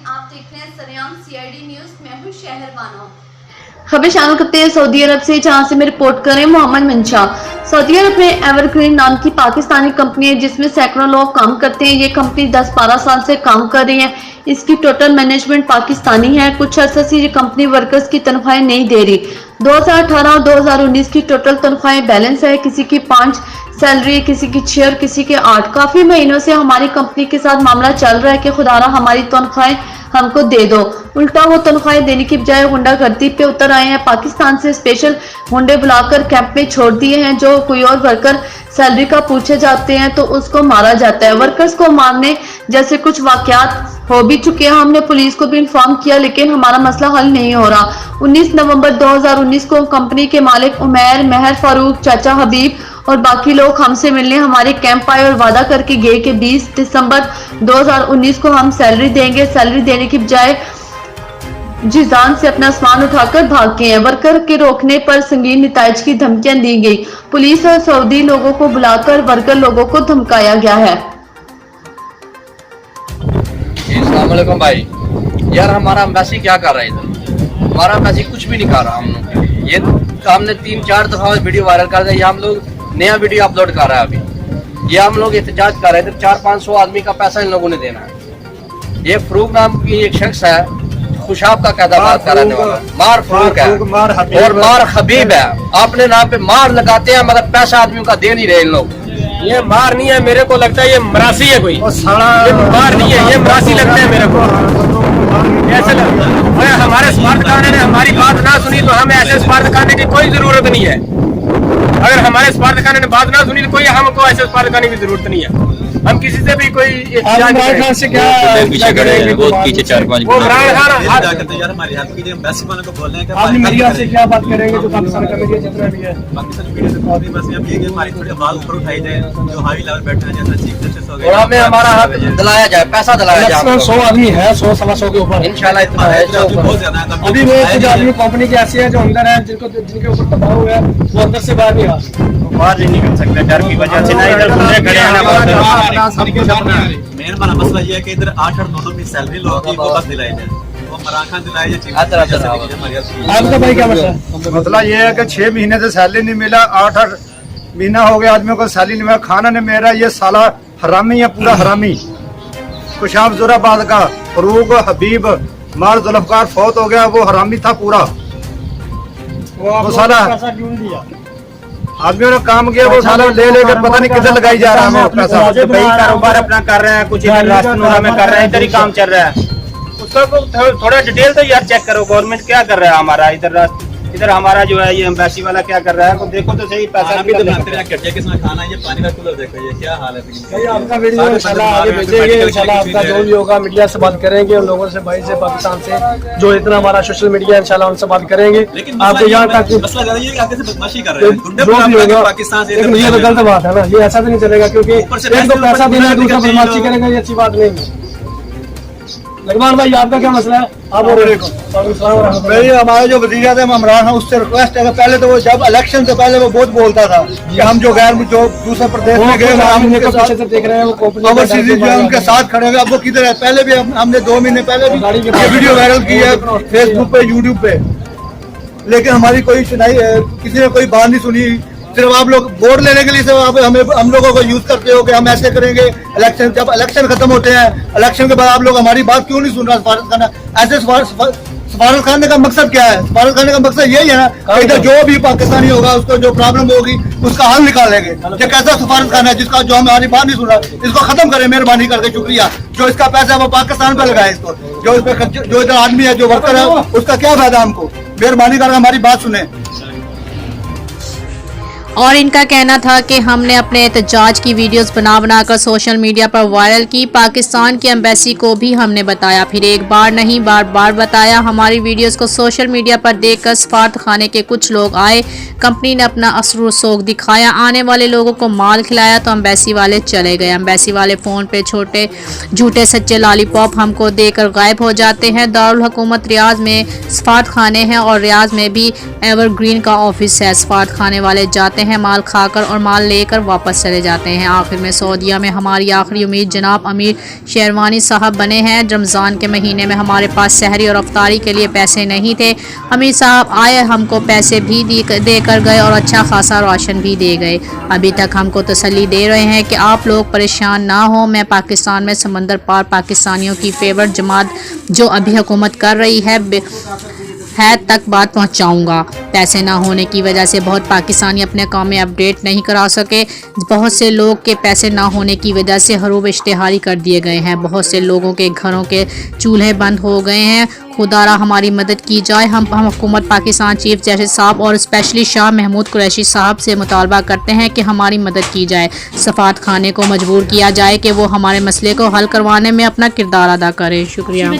आप देख रहे हैं सरेआम सीआईडी न्यूज। मैं हूं शहर बानो। खबर शामिल करते हैं सऊदी अरब से, जहां से मैं रिपोर्ट कर रहे हैं मोहम्मद मंशा। सऊदी अरब में एवरग्रीन नाम की पाकिस्तानी कंपनी है जिसमें सैकड़ों लोग काम करते हैं। ये कंपनी 10-12 साल से काम कर रही है। इसकी टोटल मैनेजमेंट पाकिस्तानी है। कुछ अर्से से ये कंपनी वर्कर्स की तनख्वाहें नहीं दे रही। 2018 और 2019 की टोटल तनख्वाहें बैलेंस है। किसी की 5 सैलरी, किसी की 6 और किसी के 8। काफी महीनों से हमारी कंपनी के साथ मामला चल रहा है कि खुदारा हमारी तनख्वाहें हमको दे दो। उल्टा वो तनख्वाहें देने की बजाय गुंडागर्दी पे उतर आए हैं। पाकिस्तान से स्पेशल गुंडे बुलाकर कैंप में छोड़ दिए हैं। जो कोई और वर्कर सैलरी का पूछे जाते हैं तो उसको मारा जाता है। वर्कर्स को मारने जैसे कुछ वाकयात हो भी चुके हैं। हमने पुलिस को भी इन्फॉर्म किया लेकिन हमारा मसला हल नहीं हो रहा। 19 नवंबर 2019 को कंपनी के मालिक उमैर, महर फारूक, चाचा हबीब और बाकी लोग हमसे मिलने हमारे कैंप आए और वादा करके गए कि 20 दिसंबर 2019 को हम सैलरी देंगे। सैलरी देने की बजाय जिजान से अपना सामान उठाकर भाग गए हैं। वर्कर के रोकने पर संगीन नताइज की धमकियां दी गई। पुलिस और सऊदी लोगों को बुलाकर वर्कर लोगों को धमकाया गया है। अस्सलाम वालेकुम भाई, यार हमारा एम्बेसी क्या कर रहा है इधर? हमारा एम्बेसी कुछ भी नहीं कर रहा। हम लोग ये हमने 3-4 दफा वीडियो वायरल कर दिया। हम लोग नया वीडियो अपलोड कर रहा है अभी। ये हम लोग एहतजाज कर रहे थे। 400-500 आदमी का पैसा इन लोगों ने देना है। ये फरूक नाम की एक शख्स है, खुशाब का कैदाबाद का रहने वाला, मार फरूक है और मार हबीब है। अपने नाम पे मार लगाते हैं मगर पैसा आदमियों का दे नहीं रहे इन लोग। ये मार नहीं है, मेरे को लगता है ये मरासी है कोई। ये मार नहीं है, ये मरासी लगता है मेरे को। ऐसे हमारे स्वार्थखाने ने हमारी बात ना सुनी तो हमें ऐसे स्वार्थखाने की कोई जरूरत नहीं है। अगर हमारे स्वार्थखाने ने बात ना सुनी तो कोई हमको ऐसे स्वार्थखाने की जरूरत नहीं है। हम किसी से भी कोई इम्रान खान से क्या पीछे खड़े हैं, बहुत पीछे 4-5 यार हमारी हेल्प कीजिए। एम्बेसी वालों को बोल रहे हैं कि आप मीडिया से क्या बात करेंगे जो पाकिस्तान का मीडिया चल रहा है। पाकिस्तान मीडिया से बात बस ये है कि हमारी थोड़ी आवाज ऊपर उठाई जाए। जो हाई लेवल बैठे हैं जैसे चीफ जस्टिस हो गए और हमें हमारा हक दिलाया जाए, पैसा दिलाया जाए। 100 आदमी है, 100-125 के ऊपर इंशाल्लाह इतना है। बहुत ज्यादा है। अभी वो कुछ आदमी कंपनी के ऐसे हैं जो अंदर है, जिनके ऊपर दबाव है, वो अंदर से बाहर नहीं आ बाहर नहीं निकल सकते डर की वजह से। ना इधर घूमने खड़े हैं ना। मेन हमारा मसला ये है कि इधर 8-8 दोनों की सैलरी लोगों की वो बस दिलाई जाए, वो इमरान खान दिलाई जाए। आपका भाई क्या मसला है? मसला ये है कि 6 महीने से सैलरी नहीं मिला। 8-8 महीना हो गया आदमियों को सैलरी नहीं मिला। खाना नहीं मेरा। ये साला हरामी है, पूरा हरामी। खुशाब जोराबाद का फरूक हबीब मार जुल्फकार फौत हो गया। वो हरामी था पूरा। वो साला आदमियों ने काम किया, वो साला ले लेकर पता नहीं किधर लगाई जा रहा है पैसा। भाई कारोबार अपना कर रहे हैं, कुछ इधर राजपुरा में कर रहे हैं, इधर ही काम चल रहा है। उसका थोड़ा डिटेल तो यार चेक करो, गवर्नमेंट क्या कर रहा है हमारा इधर हमारा जो है ये एम्बेसी वाला क्या कर रहा है। तो देखो तो सही, पैसा भी तो किसने खाना है। ये पानी का कूलर देखो, ये क्या हाल है। आपका वीडियो इंशाल्लाह आगे भेजेंगे। इंशाल्लाह आपका जो भी होगा मीडिया से बात करेंगे, उन लोगों से, भाई से, पाकिस्तान से जो इतना हमारा सोशल मीडिया, इंशाल्लाह उनसे बात करेंगे। आपको यहाँ तक बदमाशी कर रहे हैं जो भी होगा पाकिस्तान से, ये तो गलत बात है ना। ये ऐसा तो नहीं चलेगा क्योंकि एक तो पैसा देना, दूसरा बदमाशी करेगा, ये अच्छी बात नहीं है। लगमान भाई आपका क्या मसला है? आप मेरी हमारे जो वज़ीर आज़म इमरान है उससे रिक्वेस्ट है। पहले तो वो जब इलेक्शन से पहले वो बहुत बोलता था कि हम जो दूसरे प्रदेश में गए देख रहे हैं वो उनके साथ खड़े हुए। अब वो किधर है? पहले भी हमने 2 महीने पहले भी वीडियो वायरल की है फेसबुक पे, यूट्यूब पे, लेकिन हमारी कोई सुनाई, किसी ने कोई बात नहीं सुनी। सिर्फ आप लोग वोट लेने के लिए सिर्फ हम लोगों को यूज करते हो कि हम ऐसे करेंगे। इलेक्शन जब इलेक्शन खत्म होते हैं, इलेक्शन के बाद आप लोग हमारी बात क्यों नहीं सुन रहा? सफारत खाना ऐसे सफारत खाने का मकसद क्या है? सफारत खाने का मकसद यही है ना कि जो भी पाकिस्तानी होगा उसको जो प्रॉब्लम होगी उसका हल निकालेंगे। ये कैसा सफारत खाना है जिसका जो हमारी बात नहीं सुन रहा? इसको खत्म करें मेहरबानी करके। शुक्रिया। जो इसका पैसा है वो पाकिस्तान पे लगाए। इसको जो इधर आदमी है, जो वर्कर है, उसका क्या फायदा हमको? मेहरबानी करके हमारी बात सुने। और इनका कहना था कि हमने अपने एहतजाज की वीडियोस बना कर सोशल मीडिया पर वायरल की। पाकिस्तान की एम्बेसी को भी हमने बताया, फिर एक बार नहीं बार बताया। हमारी वीडियोस को सोशल मीडिया पर देखकर सफारत खाने के कुछ लोग आए, कंपनी ने अपना असर रसूख दिखाया, आने वाले लोगों को माल खिलाया तो एम्बेसी वाले चले गए। एम्बेसी वाले फ़ोन पे छोटे झूठे सच्चे लॉलीपॉप हमको देकर गायब हो जाते हैं। दारुल हुकूमत रियाज में सफारत खाने हैं और रियाज में भी एवरग्रीन का ऑफिस है। सफारत खाने वाले जाते हैं, माल खाकर और माल लेकर वापस चले जाते हैं। आखिर में सऊदीया में हमारी आखिरी उम्मीद जनाब अमीर शेरवानी साहब बने हैं। रमज़ान के महीने में हमारे पास सहरी और अफ्तारी के लिए पैसे नहीं थे। अमीर साहब आए, हमको पैसे भी देकर गए और अच्छा खासा राशन भी दे गए। अभी तक हमको तसल्ली दे रहे हैं कि आप लोग परेशान ना हो। मैं पाकिस्तान में समंदर पार पाकिस्तानियों की फेवरेट जमात जो अभी हुकूमत कर रही है तक बात पहुंचाऊंगा। पैसे ना होने की वजह से बहुत पाकिस्तानी अपने काम में अपडेट नहीं करा सके। बहुत से लोग के पैसे ना होने की वजह से हरूब इश्तिहारी कर दिए गए हैं। बहुत से लोगों के घरों के चूल्हे बंद हो गए हैं। खुदारा हमारी मदद की जाए। हम हुकूमत पाकिस्तान चीफ जस्टिस साहब और स्पेशली शाह महमूद कुरैशी साहब से मुतालबा करते हैं कि हमारी मदद की जाए। सफारत खाने को मजबूर किया जाए कि वो हमारे मसले को हल करवाने में अपना किरदार अदा करें। शुक्रिया।